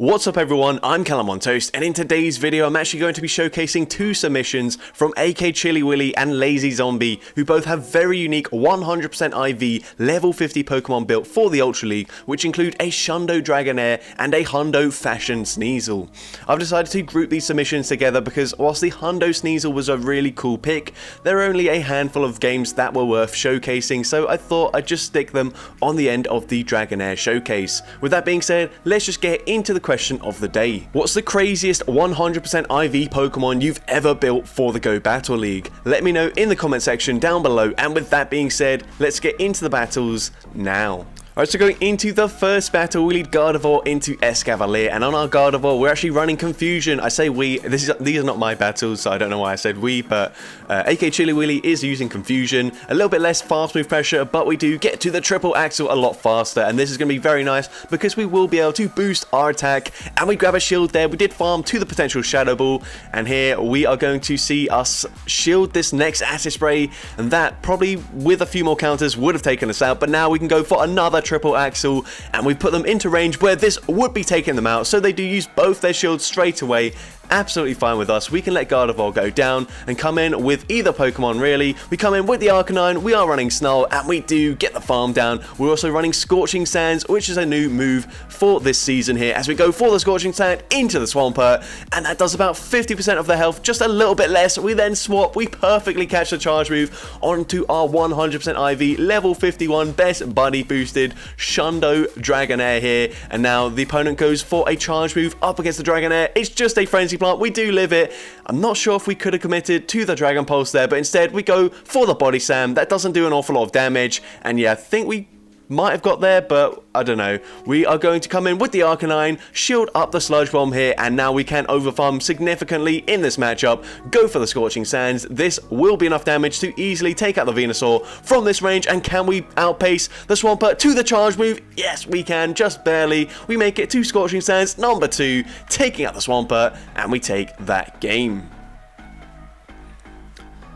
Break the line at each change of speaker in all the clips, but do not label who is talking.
What's up everyone, I'm Callum on Toast, and in today's video I'm actually going to be showcasing two submissions from AK Chili Willy and Lazy Zombie, who both have very unique 100% IV level 50 Pokemon built for the Ultra League, which include a Shundo Dragonair and a Hundo Fashion Sneasel. I've decided to group these submissions together because whilst the Hundo Sneasel was a really cool pick, there are only a handful of games that were worth showcasing, so I thought I'd just stick them on the end of the Dragonair showcase. With that being said, let's just get into the question of the day. What's the craziest 100% IV Pokemon you've ever built for the Go Battle League? Let me know in the comment section down below, and with that being said, let's get into the battles now. Alright, so going into the first battle, we lead Gardevoir into Escavalier, and on our Gardevoir, we're actually running Confusion. I say we, these are not my battles, so I don't know why I said we, but AK Chili Willy is using Confusion, a little bit less fast move pressure, but we do get to the triple axle a lot faster, and this is going to be very nice because we will be able to boost our attack, and we grab a shield there. We did farm to the potential Shadow Ball, and here we are going to see us shield this next Acid Spray, and that probably with a few more counters would have taken us out, but now we can go for another triple axle, and we put them into range where this would be taking them out, so they do use both their shields straight away. Absolutely fine with us. We can let Gardevoir go down and come in with either Pokemon really. We come in with the Arcanine, we are running Snarl, and we do get the farm down. We're also running Scorching Sands, which is a new move for this season here, as we go for the Scorching Sand into the Swampert, and that does about 50% of their health, just a little bit less. We then swap, we perfectly catch the charge move onto our 100% IV level 51 best buddy boosted Shundo Dragonair here, and now the opponent goes for a charge move up against the Dragonair. It's just a Frenzy Plant, we do live it. I'm not sure if we could have committed to the Dragon Pulse there, but instead we go for the Body Slam. That doesn't do an awful lot of damage, and yeah, I think we might have got there, but I don't know. We are going to come in with the Arcanine, shield up the Sludge Bomb here, and now we can overfarm significantly in this matchup. Go for the Scorching Sands. This will be enough damage to easily take out the Venusaur from this range, and can we outpace the Swampert to the charge move? Yes, we can, just barely. We make it to Scorching Sands number 2, taking out the Swampert, and we take that game.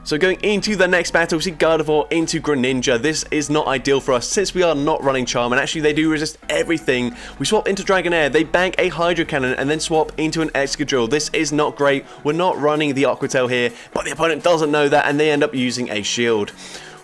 So going into the next battle, we see Gardevoir into Greninja. This is not ideal for us since we are not running Charm, and actually they do resist everything. We swap into Dragonair, they bank a Hydro Cannon, and then swap into an Excadrill. This is not great. We're not running the Aqua Tail here, but the opponent doesn't know that, and they end up using a shield.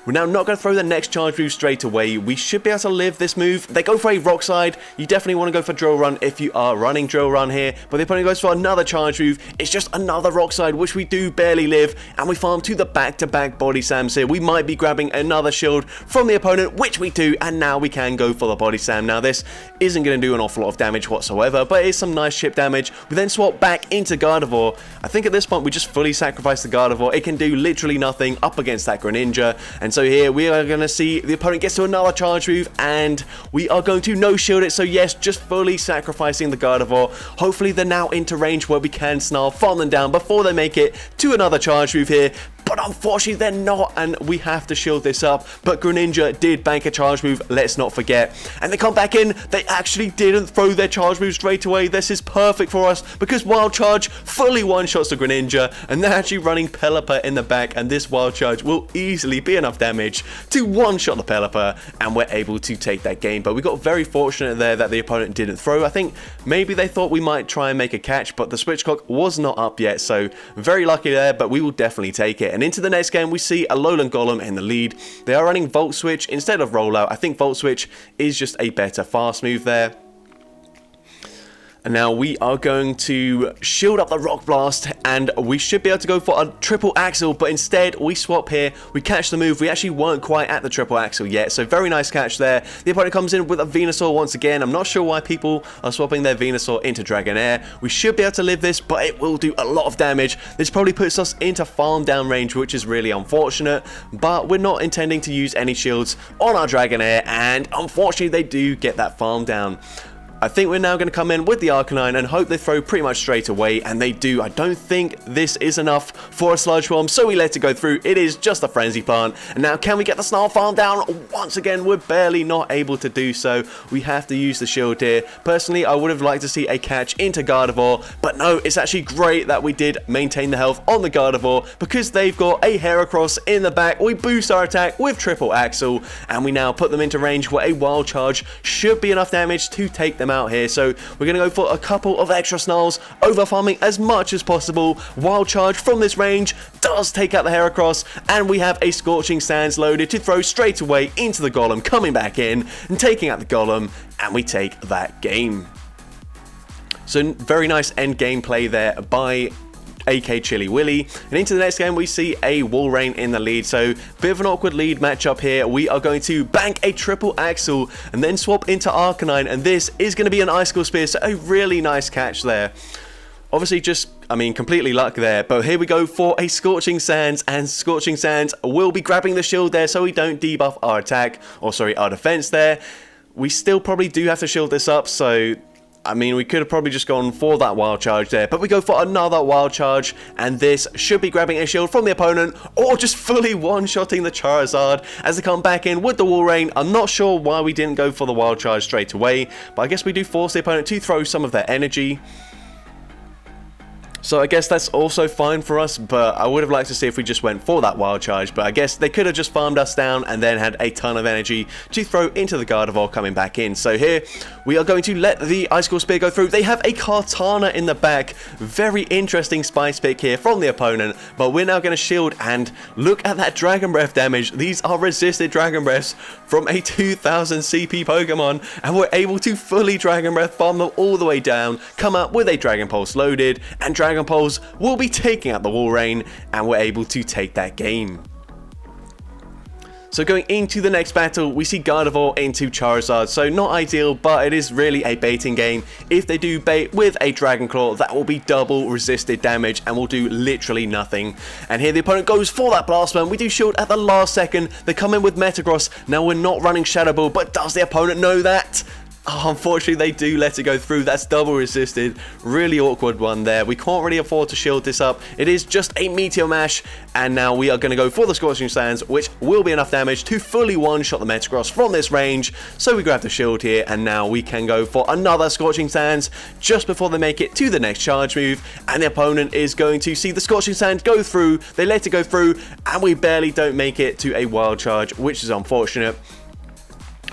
We're now not going to throw the next charge move straight away. We should be able to live this move. They go for a Rock Slide. You definitely want to go for Drill Run if you are running Drill Run here. But the opponent goes for another charge move. It's just another Rock Slide, which we do barely live. And we farm to the back-to-back Body Slams here. We might be grabbing another shield from the opponent, which we do. And now we can go for the Body Slam. Now this isn't going to do an awful lot of damage whatsoever, but it is some nice chip damage. We then swap back into Gardevoir. I think at this point we just fully sacrifice the Gardevoir. It can do literally nothing up against that Greninja. And so here we are going to see the opponent gets to another charge move, and we are going to no shield it. So yes, just fully sacrificing the Gardevoir. Hopefully they're now into range where we can Snarl, farm them down before they make it to another charge move here. But unfortunately they're not, and we have to shield this up. But Greninja did bank a charge move, let's not forget. And they come back in, they actually didn't throw their charge move straight away. This is perfect for us because Wild Charge fully one-shots the Greninja, and they're actually running Pelipper in the back, and this Wild Charge will easily be enough damage to one-shot the Pelipper, and we're able to take that game. But we got very fortunate there that the opponent didn't throw. I think maybe they thought we might try and make a catch, but the switch clock was not up yet, so very lucky there, but we will definitely take it. And into the next game, we see a Alolan Golem in the lead. They are running Volt Switch instead of Rollout. I think Volt Switch is just a better fast move there. And now we are going to shield up the Rock Blast, and we should be able to go for a triple axle, but instead we swap here. We catch the move. We actually weren't quite at the triple axle yet, so very nice catch there. The opponent comes in with a Venusaur once again. I'm not sure why people are swapping their Venusaur into Dragonair. We should be able to live this, but it will do a lot of damage. This probably puts us into farm down range, which is really unfortunate, but we're not intending to use any shields on our Dragonair, and unfortunately they do get that farm down. I think we're now going to come in with the Arcanine and hope they throw pretty much straight away, and they do. I don't think this is enough for a Sludge Bomb, so we let it go through. It is just a Frenzy Plant. And now can we get the Snarl farm down? Once again, we're barely not able to do so. We have to use the shield here. Personally, I would have liked to see a catch into Gardevoir, but no, it's actually great that we did maintain the health on the Gardevoir because they've got a Heracross in the back. We boost our attack with Triple Axle, and we now put them into range where a Wild Charge should be enough damage to take them out. out here. So we're going to go for a couple of extra snarls, over farming as much as possible. Wild Charge from this range does take out the Heracross, and we have a Scorching Sands loaded to throw straight away into the Golem, coming back in and taking out the Golem, and we take that game. So very nice end game play there by AK Chili Willy. And into the next game we see a Walrein in the lead, so bit of an awkward lead matchup here. We are going to bank a triple axle and then swap into Arcanine, and this is going to be an Icicle Spear, so a really nice catch there. Obviously just, completely luck there, but here we go for a Scorching Sands, and Scorching Sands will be grabbing the shield there so we don't debuff our attack, or sorry, our defense there. We still probably do have to shield this up, so we could have probably just gone for that Wild Charge there, but we go for another Wild Charge, and this should be grabbing a shield from the opponent, or just fully one-shotting the Charizard as they come back in with the Walrein. I'm not sure why we didn't go for the Wild Charge straight away, but I guess we do force the opponent to throw some of their energy. So I guess that's also fine for us, but I would have liked to see if we just went for that Wild Charge, but I guess they could have just farmed us down and then had a ton of energy to throw into the Gardevoir coming back in. So here, we are going to let the Icicle Spear go through. They have a Kartana in the back. Very interesting Spice pick here from the opponent, but we're now going to shield, and look at that Dragon Breath damage. These are resisted Dragon Breaths from a 2000 CP Pokemon, and we're able to fully Dragon Breath, farm them all the way down, come out with a Dragon Pulse loaded, and Dragon Pulse will be taking out the Walrein, and we're able to take that game. So going into the next battle, we see Gardevoir into Charizard, so not ideal, but it is really a baiting game. If they do bait with a Dragon Claw, that will be double resisted damage and will do literally nothing. And here the opponent goes for that Blast Burn. We do shield at the last second. They come in with Metagross. Now we're not running Shadow Ball, but does the opponent know that? Oh, unfortunately, they do let it go through. That's double resisted. Really awkward one there. We can't really afford to shield this up. It is just a Meteor Mash. And now we are going to go for the Scorching Sands, which will be enough damage to fully one-shot the Metagross from this range. So we grab the shield here, and now we can go for another Scorching Sands just before they make it to the next charge move. And the opponent is going to see the Scorching Sands go through. They let it go through, and we barely don't make it to a Wild Charge, which is unfortunate.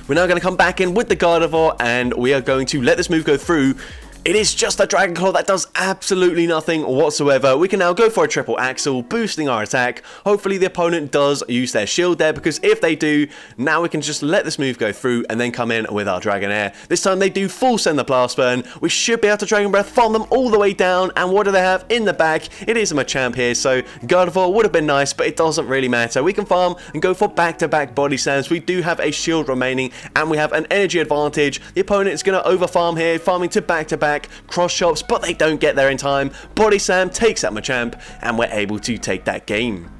We're now going to come back in with the Gardevoir, and we are going to let this move go through. It is just a Dragon Claw that does absolutely nothing whatsoever. We can now go for a triple axle, boosting our attack. Hopefully the opponent does use their shield there, because if they do, now we can just let this move go through and then come in with our Dragonair. This time they do full send the Blast Burn. We should be able to Dragon Breath, farm them all the way down, and what do they have in the back? It is a Machamp here, so Gardevoir would have been nice, but it doesn't really matter. We can farm and go for back-to-back body slams. We do have a shield remaining, and we have an energy advantage. The opponent is going to over farm here, farming to back-to-back cross chops, but they don't get there in time. Body Slam takes out Machamp, and we're able to take that game.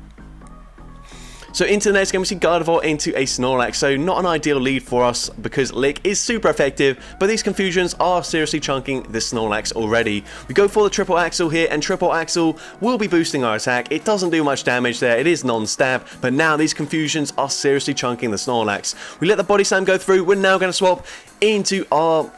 So into the next game, we see Gardevoir into a Snorlax, so not an ideal lead for us because Lick is super effective, but these confusions are seriously chunking the Snorlax already. We go for the Triple Axle here, and Triple Axle will be boosting our attack. It doesn't do much damage there, it is non-stab, but now these confusions are seriously chunking the Snorlax. We let the Body Slam go through. We're now going to swap into our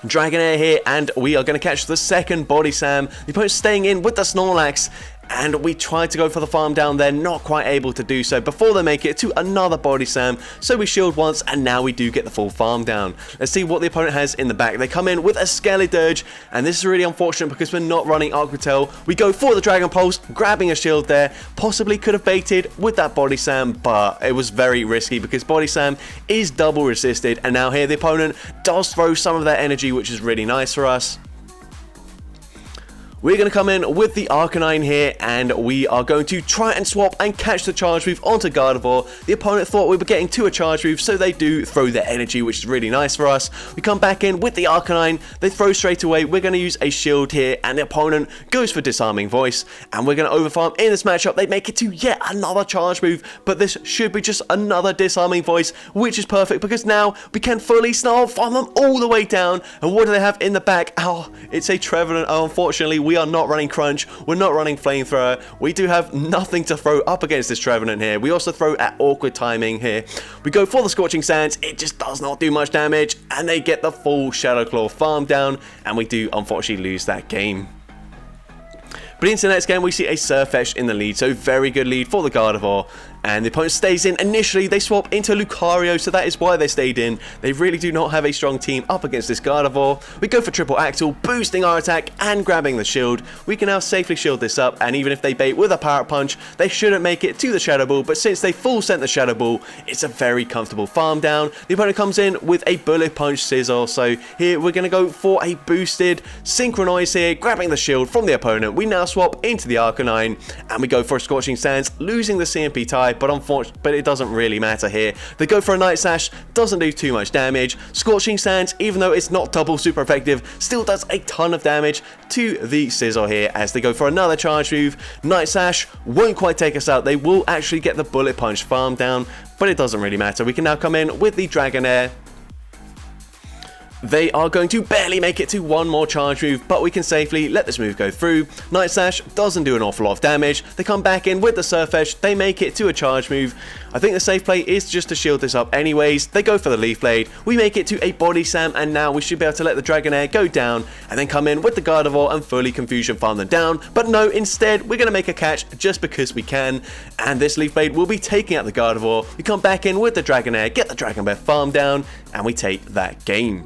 Dragonair here, and we are going to catch the second Body Slam. The opponent's staying in with the Snorlax, and we tried to go for the farm down there, not quite able to do so before they make it to another Body Slam. So we shield once, and now we do get the full farm down. Let's see what the opponent has in the back. They come in with a Skeledirge, and this is really unfortunate because we're not running Aquatail. We go for the Dragon Pulse, grabbing a shield there. Possibly could have baited with that Body Slam, but it was very risky because Body Slam is double resisted, and now here the opponent does throw some of their energy, which is really nice for us. We're going to come in with the Arcanine here, and we are going to try and swap and catch the charge move onto Gardevoir. The opponent thought we were getting to a charge move, so they do throw their energy, which is really nice for us. We come back in with the Arcanine. They throw straight away. We're going to use a shield here, and the opponent goes for Disarming Voice, and we're going to overfarm in this matchup. They make it to yet another charge move, but this should be just another Disarming Voice, which is perfect because now we can fully snarl, farm them all the way down. And what do they have in the back? Oh, it's a Trevenant. Oh, unfortunately, we are not running Crunch, we're not running Flamethrower. We do have nothing to throw up against this Trevenant here. We also throw at awkward timing here. We go for the Scorching Sands, it just does not do much damage, and they get the full Shadow Claw farm down, and we do unfortunately lose that game. But into the next game, we see a Sirfetch'd in the lead, so very good lead for the Gardevoir. and the opponent stays in. Initially, they swap into Lucario, so that is why they stayed in. They really do not have a strong team up against this Gardevoir. We go for triple axle, boosting our attack and grabbing the shield. We can now safely shield this up, and even if they bait with a power punch, they shouldn't make it to the Shadow Ball, but since they full sent the Shadow Ball, it's a very comfortable farm down. The opponent comes in with a bullet punch Sneasel, so here we're going to go for a boosted synchronize here, grabbing the shield from the opponent. We now swap into the Arcanine, and we go for a Scorching Sands, losing the CMP tie, but it doesn't really matter here. They go for a Night Slash, doesn't do too much damage. Scorching Sands, even though it's not double super effective, still does a ton of damage to the Sneasel here as they go for another charge move. Night Slash won't quite take us out. They will actually get the bullet punch farm down, but it doesn't really matter. We can now come in with the Dragonair. They are going to barely make it to one more charge move, but we can safely let this move go through. Night Slash doesn't do an awful lot of damage. They come back in with the Surf Edge. They make it to a charge move. I think the safe play is just to shield this up anyways. They go for the Leaf Blade. We make it to a Body Slam, and now we should be able to let the Dragonair go down and then come in with the Gardevoir and fully Confusion farm them down. But no, instead, we're going to make a catch just because we can, and this Leaf Blade will be taking out the Gardevoir. We come back in with the Dragonair, get the Dragon Breath farm down, and we take that game.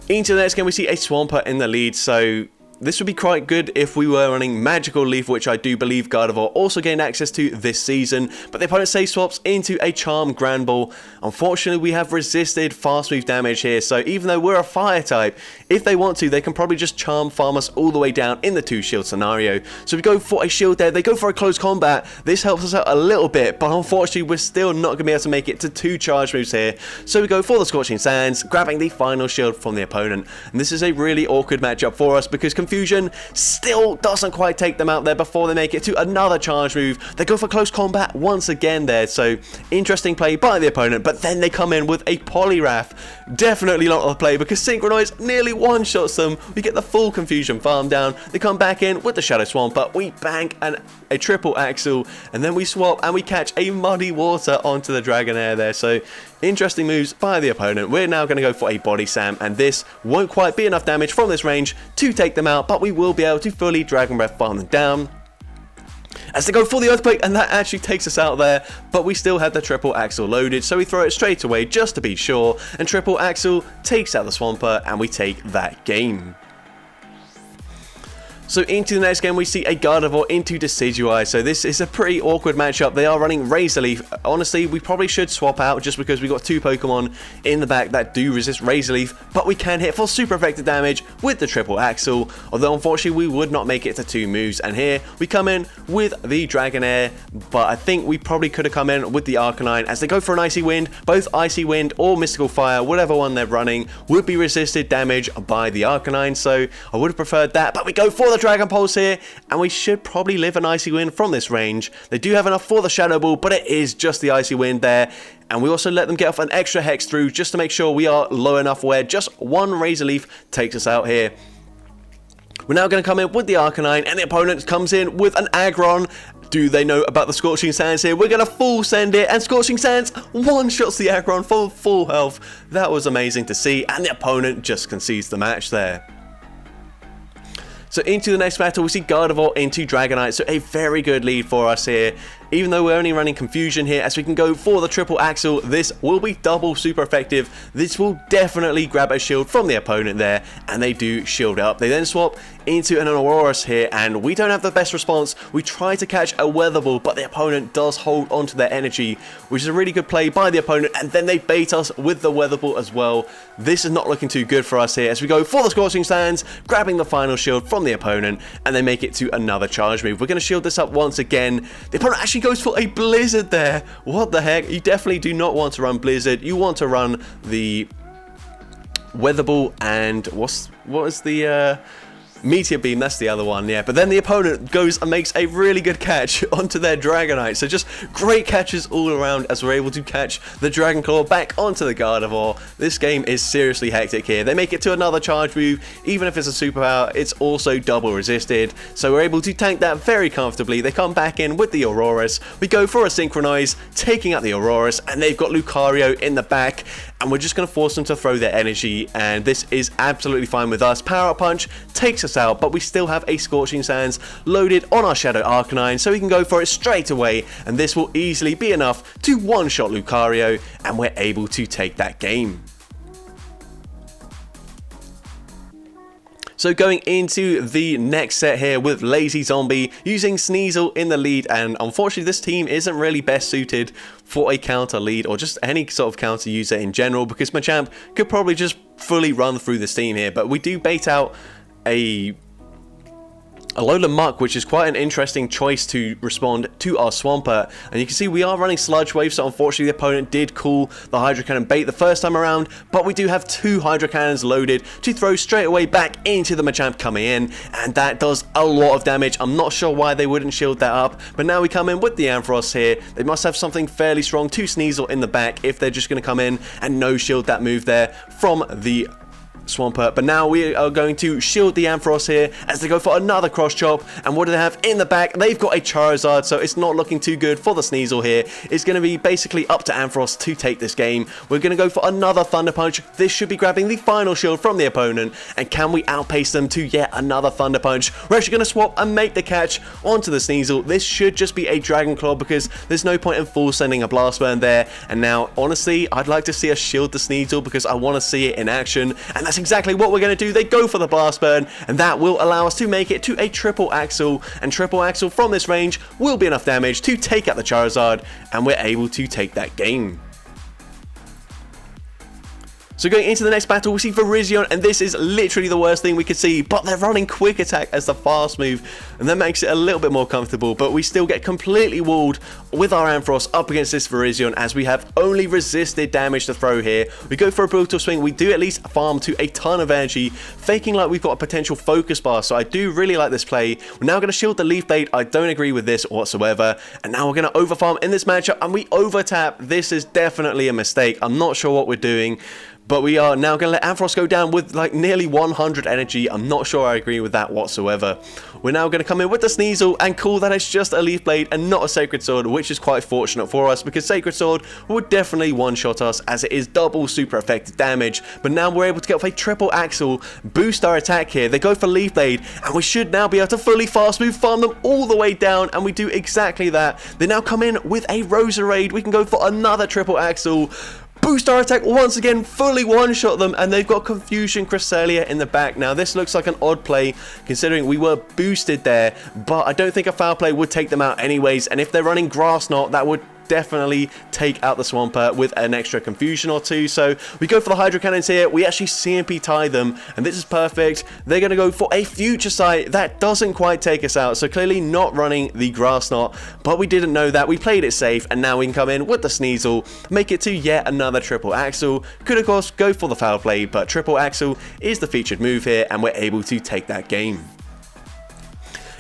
Into the next game, we see a Swampert in the lead, so this would be quite good if we were running Magical Leaf, which I do believe Gardevoir also gained access to this season, but the opponent safe swaps into a Charm Grand Ball. Unfortunately, we have resisted fast move damage here, so even though we're a fire type, if they want to, they can probably just Charm farm us all the way down in the 2-shield scenario. So we go for a shield there, they go for a close combat. This helps us out a little bit, but unfortunately, we're still not going to be able to make it to 2 charge moves here. So we go for the Scorching Sands, grabbing the final shield from the opponent. And this is a really awkward matchup for us because Confusion still doesn't quite take them out there before they make it to another charge move. They go for close combat once again there, so interesting play by the opponent, but then they come in with a Poliwrath. Definitely not a play because Synchronize nearly one-shots them. We get the full Confusion farm down. They come back in with the Shadow Swamp, but we bank a triple axle, and then we swap and we catch a Muddy Water onto the Dragonair there, so interesting moves by the opponent. We're now going to go for a Body Slam, and this won't quite be enough damage from this range to take them out, but we will be able to fully Dragon Breath farm them down as they go for the Earthquake, and that actually takes us out there, but we still had the triple axle loaded, so we throw it straight away just to be sure, and triple axle takes out the Swampert, and we take that game. So into the next game, we see a Gardevoir into Decidueye. So this is a pretty awkward matchup. They are running Razor Leaf. Honestly, we probably should swap out just because we got 2 Pokemon in the back that do resist Razor Leaf, but we can hit for super effective damage with the triple axle, although unfortunately we would not make it to 2 moves. And here we come in with the Dragonair, but I think we probably could have come in with the Arcanine as they go for an Icy Wind. Both Icy Wind or Mystical Fire, whatever one they're running, would be resisted damage by the Arcanine, so I would have preferred that, but we go for the Dragon Pulse here, and we should probably live an Icy Wind from this range. They do have enough for the Shadow Ball, but it is just the Icy Wind there, and we also let them get off an extra Hex through just to make sure we are low enough where just one Razor Leaf takes us out here. We're now going to come in with the Arcanine, and the opponent comes in with an Aggron. Do they know about the Scorching Sands here? We're going to full send it, and Scorching Sands one-shots the Aggron for full health. That was amazing to see, and the opponent just concedes the match there. So into the next battle, we see Gardevoir into Dragonite, so a very good lead for us here. Even though we're only running Confusion here, as we can go for the triple axle, this will be double super effective. This will definitely grab a shield from the opponent there, and they do shield up. They then swap into an Aurorus here, and we don't have the best response. We try to catch a Weather Ball, but the opponent does hold onto their energy, which is a really good play by the opponent, and then they bait us with the Weather Ball as well. This is not looking too good for us here, as we go for the Scorching Sands, grabbing the final shield from the opponent, and they make it to another charge move. We're going to shield this up once again. The opponent actually goes for a Blizzard there. What the heck? You definitely do not want to run Blizzard. You want to run the Weather Ball and what was the Meteor Beam, that's the other one, yeah. But then the opponent goes and makes a really good catch onto their Dragonite. So just great catches all around as we're able to catch the Dragon Claw back onto the Gardevoir. This game is seriously hectic here. They make it to another charge move. Even if it's a superpower, it's also double resisted. So we're able to tank that very comfortably. They come back in with the Aurorus. We go for a Synchronize, taking out the Aurorus, and they've got Lucario in the back. And we're just going to force them to throw their energy, and this is absolutely fine with us. Power Up Punch takes us out, but we still have a Scorching Sands loaded on our Shadow Arcanine, so we can go for it straight away, and this will easily be enough to one-shot Lucario, and we're able to take that game. So going into the next set here with Lazy Zombie, using Sneasel in the lead, and unfortunately this team isn't really best suited for a counter lead, or just any sort of counter user in general, because Machamp could probably just fully run through this team here, but we do bait out a Alola Muck, which is quite an interesting choice to respond to our Swampert. And you can see we are running Sludge Wave, so unfortunately the opponent did call the Hydro Cannon bait the first time around, but we do have 2 Hydro Cannons loaded to throw straight away back into the Machamp coming in, and that does a lot of damage. I'm not sure why they wouldn't shield that up, but now we come in with the Ampharos here. They must have something fairly strong to Sneasel in the back if they're just going to come in and no shield that move there from the Swampert, but now we are going to shield the Ampharos here as they go for another cross chop. And what do they have in the back? They've got a Charizard, so it's not looking too good for the Sneasel here. It's going to be basically up to Ampharos to take this game. We're going to go for another Thunder Punch. This should be grabbing the final shield from the opponent, and can we outpace them to yet another Thunder Punch? We're actually going to swap and make the catch onto the Sneasel. This should just be a Dragon Claw because there's no point in full sending a Blast Burn there. And now honestly I'd like to see us shield the Sneasel because I want to see it in action, and that's exactly what we're going to do. They go for the Blast Burn, and that will allow us to make it to a Triple Axle, and Triple Axle from this range will be enough damage to take out the Charizard, and we're able to take that game. So going into the next battle, we see Virizion, and this is literally the worst thing we could see, but they're running Quick Attack as the fast move, and that makes it a little bit more comfortable, but we still get completely walled with our Ampharos up against this Virizion, as we have only resisted damage to throw here. We go for a Brutal Swing, we do at least farm to a ton of energy, faking like we've got a potential Focus Bar, so I do really like this play. We're now going to shield the Leaf Blade. I don't agree with this whatsoever, and now we're going to overfarm in this matchup, and we overtap. This is definitely a mistake. I'm not sure what we're doing, but we are now going to let Ampharos go down with like nearly 100 energy. I'm not sure I agree with that whatsoever. We're now going to come in with the Sneasel and call that it's just a Leaf Blade and not a Sacred Sword, which is quite fortunate for us because Sacred Sword would definitely one-shot us as it is double super effective damage. But now we're able to get off a Triple Axle, boost our attack here. They go for Leaf Blade, and we should now be able to fully fast move, farm them all the way down, and we do exactly that. They now come in with a Roserade. We can go for another Triple Axle, boost our attack once again, fully one-shot them, and they've got Confusion Cresselia in the back. Now this looks like an odd play considering we were boosted there, but I don't think a foul play would take them out anyways, and if they're running Grass Knot, that would definitely take out the Swampert with an extra Confusion or two. So we go for the Hydro Cannons here. We actually CMP tie them, and this is perfect. They're going to go for a Future Sight. That doesn't quite take us out, so clearly not running the Grass Knot, but we didn't know that. We played it safe, and now we can come in with the Sneasel, make it to yet another Triple Axle. Could of course go for the foul play, but Triple Axle is the featured move here, and we're able to take that game.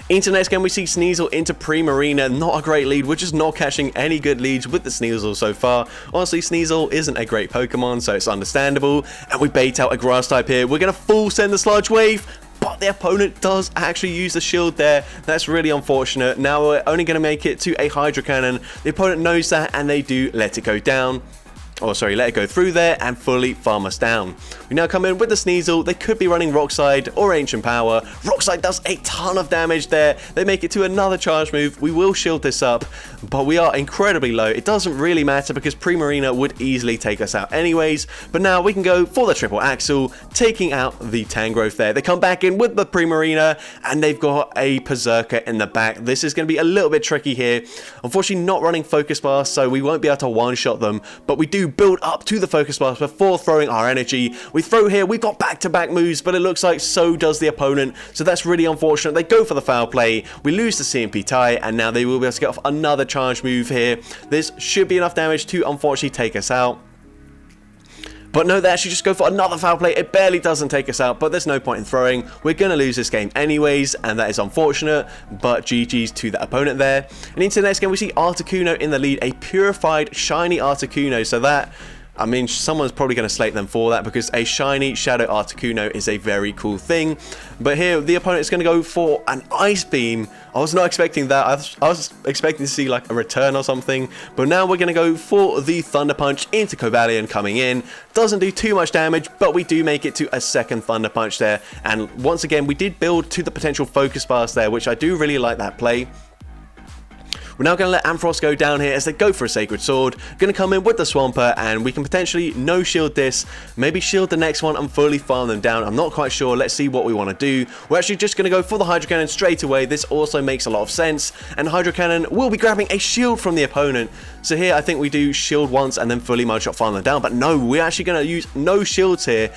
Into the next game, we see Sneasel into Primarina. Not a great lead. We're just not catching any good leads with the Sneasel so far. Honestly, Sneasel isn't a great Pokemon, so it's understandable. And we bait out a Grass type here. We're going to full send the Sludge Wave, but the opponent does actually use the shield there. That's really unfortunate. Now we're only going to make it to a Hydro Cannon. The opponent knows that, and they do let it go down. Oh, sorry, let it go through there and fully farm us down. We now come in with the Sneasel. They could be running Rock Slide or Ancient Power. Rock Slide does a ton of damage there. They make it to another charge move. We will shield this up, but we are incredibly low. It doesn't really matter because Primarina would easily take us out anyways. But now we can go for the Triple Axle, taking out the Tangrowth there. They come back in with the Primarina, and they've got a Berserker in the back. This is going to be a little bit tricky here. Unfortunately, not running Focus Blast, so we won't be able to one-shot them, but we do build up to the Focus Blast before throwing our energy. We throw here, we've got back-to-back moves, but it looks like so does the opponent, so that's really unfortunate. They go for the foul play, we lose the CMP tie, and now they will be able to get off another charge move here. This should be enough damage to unfortunately take us out. But no, they actually just go for another foul play. It barely doesn't take us out, but there's no point in throwing. We're going to lose this game anyways, and that is unfortunate, but GG's to the opponent there. And into the next game, we see Articuno in the lead, a purified, shiny Articuno, so that I mean, someone's probably going to slate them for that because a shiny Shadow Articuno is a very cool thing. But here, the opponent is going to go for an Ice Beam. I was not expecting that. I was expecting to see like a return or something. But now we're going to go for the Thunder Punch into Cobalion coming in. Doesn't do too much damage, but we do make it to a second Thunder Punch there. And once again, we did build to the potential Focus Blast there, which I do really like that play. We're now going to let Ampharos go down here as they go for a Sacred Sword. Going to come in with the Swampert, and we can potentially no-shield this, maybe shield the next one and fully farm them down. I'm not quite sure. Let's see what we want to do. We're actually just going to go for the Hydro Cannon straight away. This also makes a lot of sense, and Hydro Cannon will be grabbing a shield from the opponent. So here, I think we do shield once and then fully Mudshot farm them down, but no, we're actually going to use no shields here.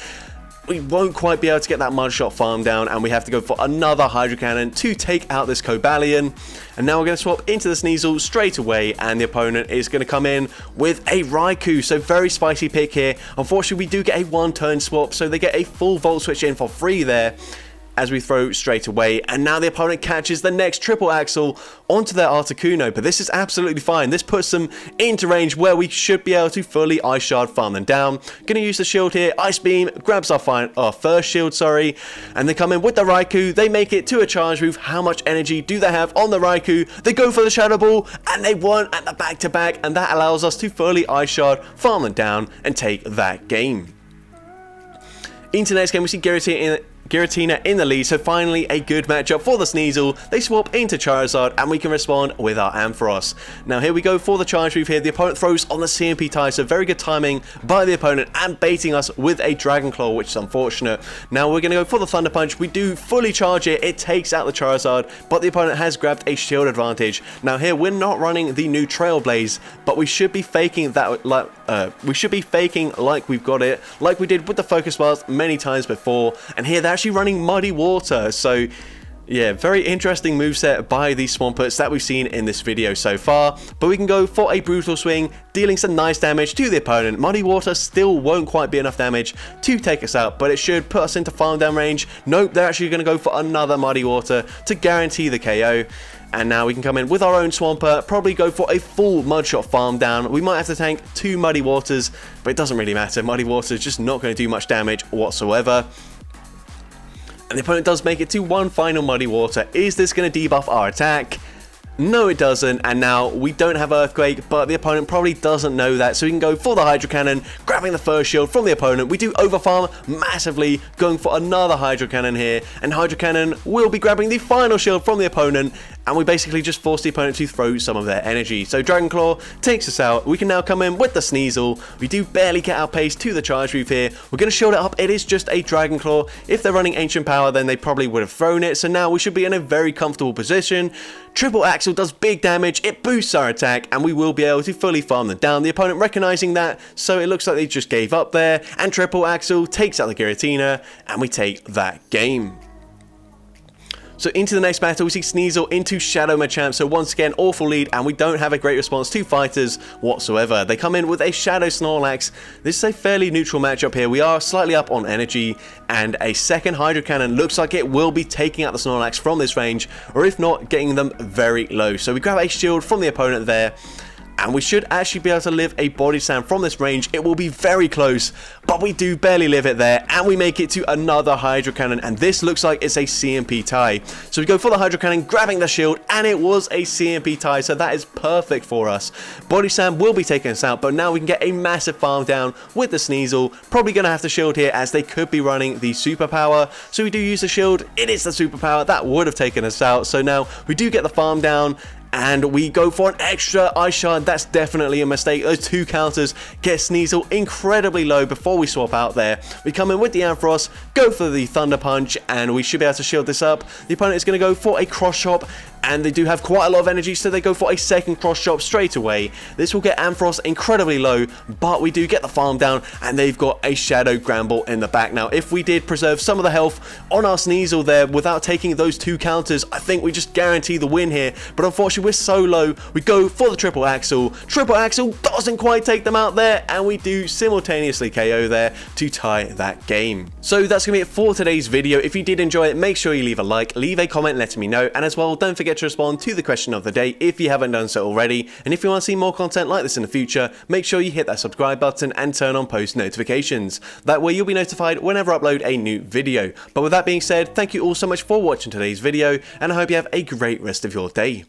We won't quite be able to get that Mudshot farm down, and we have to go for another Hydro Cannon to take out this Cobalion. And now we're going to swap into the Sneasel straight away, and the opponent is going to come in with a Raikou. So very spicy pick here. Unfortunately, we do get a one-turn swap, so they get a full Volt Switch in for free there, as we throw straight away. And now the opponent catches the next Triple Axle onto their Articuno, but this is absolutely fine. This puts them into range where we should be able to fully Ice Shard farm them down. Gonna use the shield here, Ice Beam, grabs our first shield, sorry, and they come in with the Raikou. They make it to a charge move. How much energy do they have on the Raikou? They go for the Shadow Ball, and they won at the back-to-back, and that allows us to fully Ice Shard, farm them down, and take that game. Into the next game, we see Giratina in the lead, so finally a good matchup for the Sneasel. They swap into Charizard, and we can respond with our Ampharos. Now here we go for the charge move here. The opponent throws on the CMP tie, so very good timing by the opponent and baiting us with a Dragon Claw, which is unfortunate. Now we're going to go for the Thunder Punch. We do fully charge it. It takes out the Charizard, but the opponent has grabbed a shield advantage. Now here we're not running the new Trailblaze, but we should be faking that like we've got it, like we did with the Focus Blast many times before. And here they're actually running Muddy Water, so yeah, very interesting moveset by the Swamperts that we've seen in this video so far. But we can go for a Brutal Swing, dealing some nice damage to the opponent. Muddy Water still won't quite be enough damage to take us out, but it should put us into farm down range. Nope, they're actually going to go for another Muddy Water to guarantee the KO. And now we can come in with our own Swampert, probably go for a full Mudshot farm down. We might have to tank 2 Muddy Waters, but it doesn't really matter. Muddy Water is just not going to do much damage whatsoever. And the opponent does make it to one final Muddy Water. Is this going to debuff our attack? No, it doesn't, and now we don't have Earthquake, but the opponent probably doesn't know that, so we can go for the Hydro Cannon, grabbing the first shield from the opponent. We do overfarm massively, going for another Hydro Cannon here, and Hydro Cannon will be grabbing the final shield from the opponent, and we basically just force the opponent to throw some of their energy. So Dragon Claw takes us out. We can now come in with the Sneasel. We do barely get our pace to the charge move here. We're going to shield it up. It is just a Dragon Claw. If they're running Ancient Power, then they probably would have thrown it, so now we should be in a very comfortable position. Triple Axle does big damage, it boosts our attack, and we will be able to fully farm them down. The opponent recognizing that, so it looks like they just gave up there, and Triple Axle takes out the Giratina, and we take that game. So into the next battle, we see Sneasel into Shadow Machamp. So once again, awful lead, and we don't have a great response to fighters whatsoever. They come in with a Shadow Snorlax. This is a fairly neutral matchup here. We are slightly up on energy, and a second Hydro Cannon looks like it will be taking out the Snorlax from this range, or if not, getting them very low. So we grab a shield from the opponent there, and we should actually be able to live a Body Slam from this range. It will be very close, but we do barely live it there, and we make it to another Hydro Cannon, and this looks like it's a CMP tie. So we go for the Hydro Cannon, grabbing the shield, and it was a CMP tie, so that is perfect for us. Body Slam will be taking us out, but now we can get a massive farm down with the Sneasel. Probably going to have to shield here, as they could be running the Superpower. So we do use the shield. It is the Superpower. That would have taken us out, so now we do get the farm down, and we go for an extra Ice Shard. That's definitely a mistake. Those 2 counters get Sneasel incredibly low before we swap out there. We come in with the Ampharos, go for the Thunder Punch, and we should be able to shield this up. The opponent is going to go for a Cross Chop, and they do have quite a lot of energy, so they go for a second Cross Chop straight away. This will get Ampharos incredibly low, but we do get the farm down, and they've got a Shadow Gramble in the back. Now, if we did preserve some of the health on our Sneasel there without taking those 2 counters, I think we just guarantee the win here, but unfortunately we're so low. We go for the Triple Axle. Triple Axle doesn't quite take them out there, and we do simultaneously KO there to tie that game. So that's going to be it for today's video. If you did enjoy it, make sure you leave a like, leave a comment letting me know, and as well, don't forget to respond to the question of the day if you haven't done so already. And if you want to see more content like this in the future, make sure you hit that subscribe button and turn on post notifications. That way you'll be notified whenever I upload a new video. But with that being said, thank you all so much for watching today's video, and I hope you have a great rest of your day.